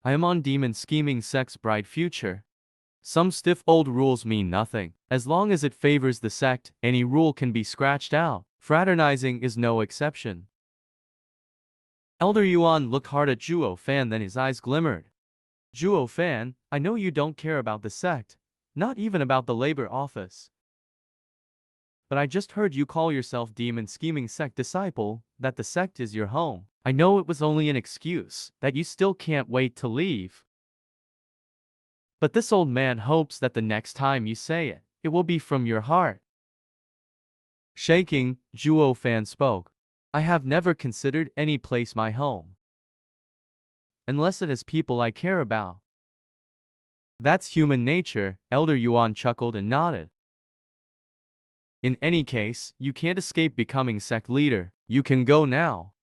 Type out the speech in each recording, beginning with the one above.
I am on demon scheming sect's bright future. Some stiff old rules mean nothing. As long as it favors the sect, any rule can be scratched out. Fraternizing is no exception. Elder Yuan looked hard at Zhuo Fan, then his eyes glimmered. Zhuo Fan, I know you don't care about the sect, not even about the labor office. But I just heard you call yourself demon scheming sect disciple, that the sect is your home. I know it was only an excuse, that you still can't wait to leave. But this old man hopes that the next time you say it, it will be from your heart. Shaking, Zhuo Fan spoke. I have never considered any place my home. Unless it has people I care about. That's human nature, Elder Yuan chuckled and nodded. In any case, you can't escape becoming sect leader. You can go now.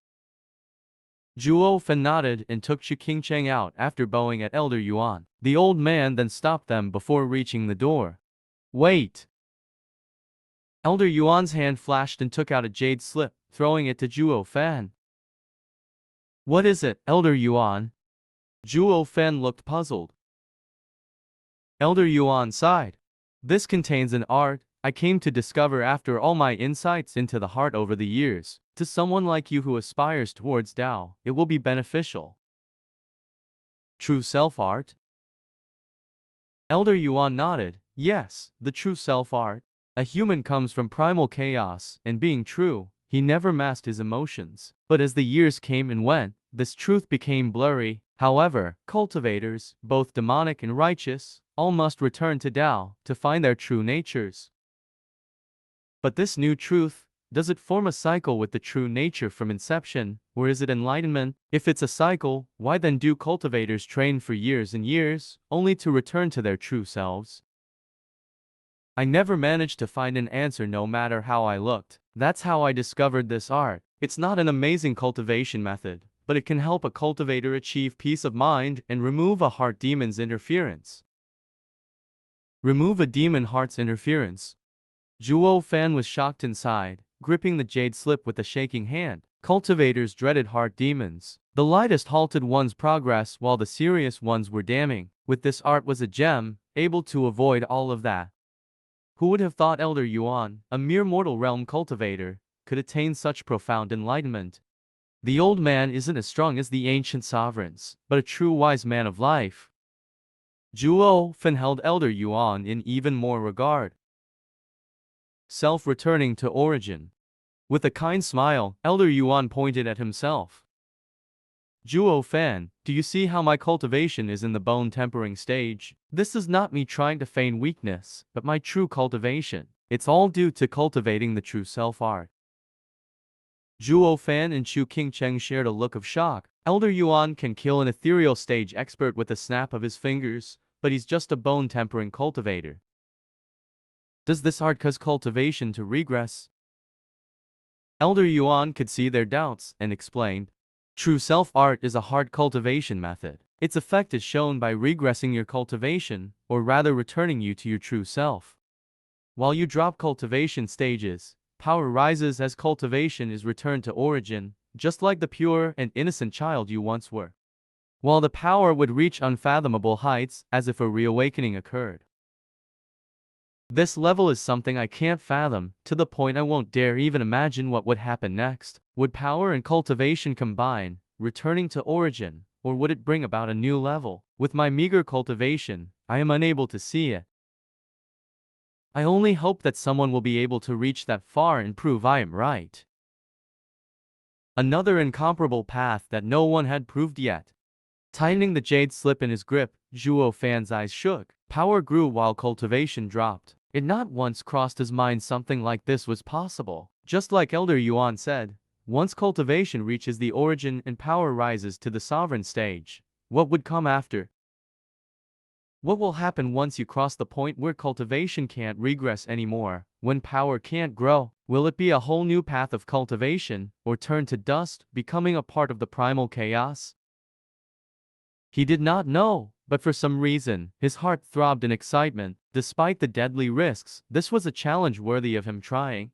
Zhuo Fan nodded and took Chu Qingcheng out after bowing at Elder Yuan. The old man then stopped them before reaching the door. Wait! Elder Yuan's hand flashed and took out a jade slip, throwing it to Zhuo Fan. What is it, Elder Yuan? Zhuo Fan looked puzzled. Elder Yuan sighed. This contains an art I came to discover after all my insights into the heart over the years. To someone like you who aspires towards Tao, it will be beneficial. True self art? Elder Yuan nodded. Yes, the true self art. A human comes from primal chaos, and being true, he never masked his emotions. But as the years came and went, this truth became blurry. However, cultivators, both demonic and righteous, all must return to Tao to find their true natures. But this new truth, does it form a cycle with the true nature from inception, or is it enlightenment? If it's a cycle, why then do cultivators train for years and years, only to return to their true selves? I never managed to find an answer no matter how I looked. That's how I discovered this art. It's not an amazing cultivation method, but it can help a cultivator achieve peace of mind and remove a heart demon's interference. Remove a demon heart's interference. Zhuo Fan was shocked inside, gripping the jade slip with a shaking hand. Cultivators dreaded heart demons. The lightest halted one's progress while the serious ones were damning. With this art was a gem, able to avoid all of that. Who would have thought Elder Yuan, a mere mortal realm cultivator, could attain such profound enlightenment? The old man isn't as strong as the ancient sovereigns, but a true wise man of life. Zhuo Fan held Elder Yuan in even more regard. Self returning to origin. With a kind smile, Elder Yuan pointed at himself. Zhuo Fan, do you see how my cultivation is in the bone tempering stage? This is not me trying to feign weakness, but my true cultivation. It's all due to cultivating the true self-art. Zhuo Fan and Chu Qingcheng shared a look of shock. Elder Yuan can kill an ethereal stage expert with a snap of his fingers, but he's just a bone tempering cultivator. Does this art cause cultivation to regress? Elder Yuan could see their doubts and explained. True self-art is a hard cultivation method. Its effect is shown by regressing your cultivation, or rather returning you to your true self. While you drop cultivation stages, power rises as cultivation is returned to origin, just like the pure and innocent child you once were. While the power would reach unfathomable heights as if a reawakening occurred. This level is something I can't fathom, to the point I won't dare even imagine what would happen next. Would power and cultivation combine, returning to origin, or would it bring about a new level? With my meager cultivation, I am unable to see it. I only hope that someone will be able to reach that far and prove I am right. Another incomparable path that no one had proved yet. Tightening the jade slip in his grip, Zhuo Fan's eyes shook. Power grew while cultivation dropped. It not once crossed his mind something like this was possible. Just like Elder Yuan said, once cultivation reaches the origin and power rises to the sovereign stage, what would come after? What will happen once you cross the point where cultivation can't regress anymore, when power can't grow? Will it be a whole new path of cultivation, or turn to dust, becoming a part of the primal chaos? He did not know, but for some reason, his heart throbbed in excitement. Despite the deadly risks, this was a challenge worthy of him trying.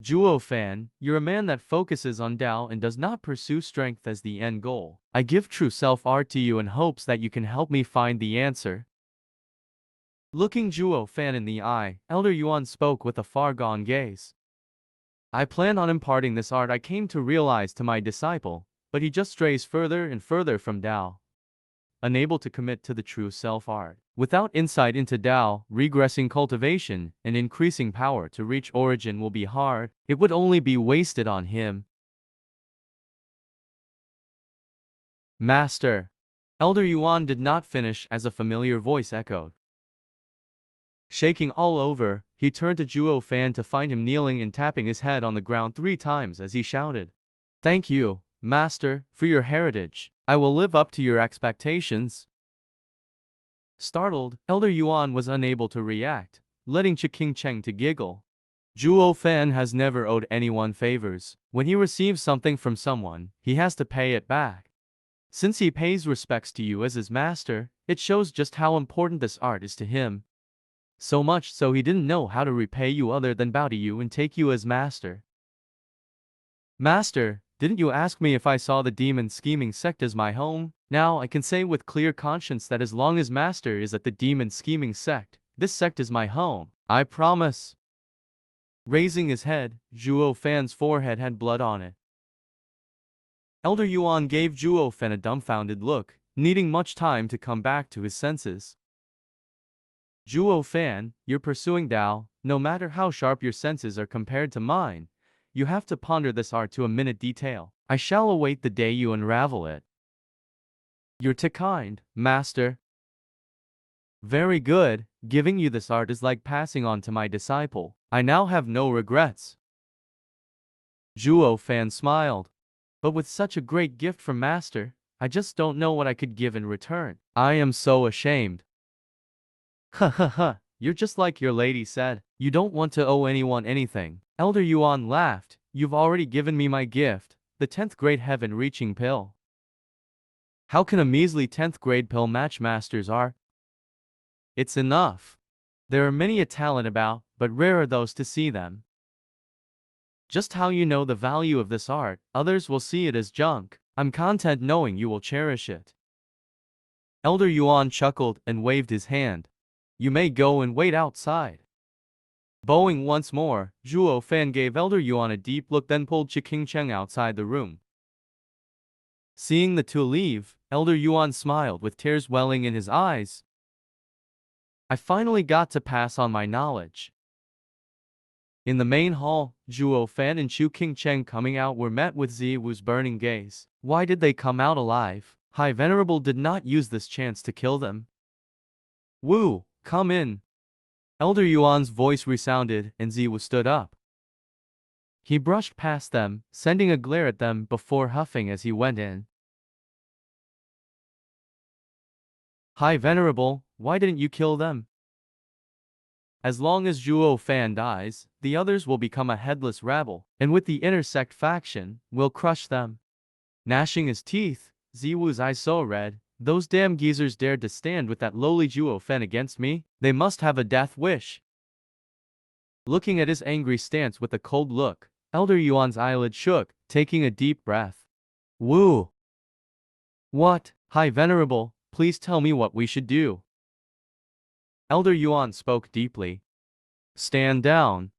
Zhuo Fan, you're a man that focuses on Tao and does not pursue strength as the end goal. I give true self-art to you in hopes that you can help me find the answer. Looking Zhuo Fan in the eye, Elder Yuan spoke with a far-gone gaze. I plan on imparting this art I came to realize to my disciple, but he just strays further and further from Tao, unable to commit to the true self-art. Without insight into Tao, regressing cultivation and increasing power to reach origin will be hard. It would only be wasted on him. Master. Elder Yuan did not finish as a familiar voice echoed. Shaking all over, he turned to Zhuo Fan to find him kneeling and tapping his head on the ground 3 times as he shouted. Thank you, Master, for your heritage. I will live up to your expectations. Startled, Elder Yuan was unable to react, letting King Cheng to giggle. Zhuo Fan has never owed anyone favors. When he receives something from someone, he has to pay it back. Since he pays respects to you as his master, it shows just how important this art is to him. So much so he didn't know how to repay you other than bow to you and take you as master. Master, didn't you ask me if I saw the demon scheming sect as my home? Now I can say with clear conscience that as long as Master is at the demon scheming sect, this sect is my home. I promise. Raising his head, Zhuo Fan's forehead had blood on it. Elder Yuan gave Zhuo Fan a dumbfounded look, needing much time to come back to his senses. Zhuo Fan, you're pursuing Tao, no matter how sharp your senses are compared to mine. You have to ponder this art to a minute detail. I shall await the day you unravel it. You're too kind, Master. Very good, giving you this art is like passing on to my disciple. I now have no regrets. Zhuo Fan smiled. But with such a great gift from Master, I just don't know what I could give in return. I am so ashamed. Ha ha ha, you're just like your lady said. You don't want to owe anyone anything. Elder Yuan laughed. You've already given me my gift, the 10th grade heaven-reaching pill. How can a measly 10th grade pill match Master's art? It's enough. There are many a talent about, but rare are those to see them. Just how you know the value of this art, others will see it as junk. I'm content knowing you will cherish it. Elder Yuan chuckled and waved his hand. You may go and wait outside. Bowing once more, Zhuo Fan gave Elder Yuan a deep look, then pulled King Cheng outside the room. Seeing the two leave, Elder Yuan smiled with tears welling in his eyes. I finally got to pass on my knowledge. In the main hall, Zhuo Fan and King Cheng coming out were met with Ziwu's burning gaze. Why did they come out alive? High Venerable did not use this chance to kill them. Wu, come in. Elder Yuan's voice resounded, and Ziwu stood up. He brushed past them, sending a glare at them before huffing as he went in. High Venerable, why didn't you kill them? As long as Zhuo Fan dies, the others will become a headless rabble, and with the intersect faction, we'll crush them. Gnashing his teeth, Ziwu's eyes so red. Those damn geezers dared to stand with that lowly Zhuo Fan against me? They must have a death wish. Looking at his angry stance with a cold look, Elder Yuan's eyelid shook, taking a deep breath. Wu! What? High Venerable, please tell me what we should do. Elder Yuan spoke deeply. Stand down.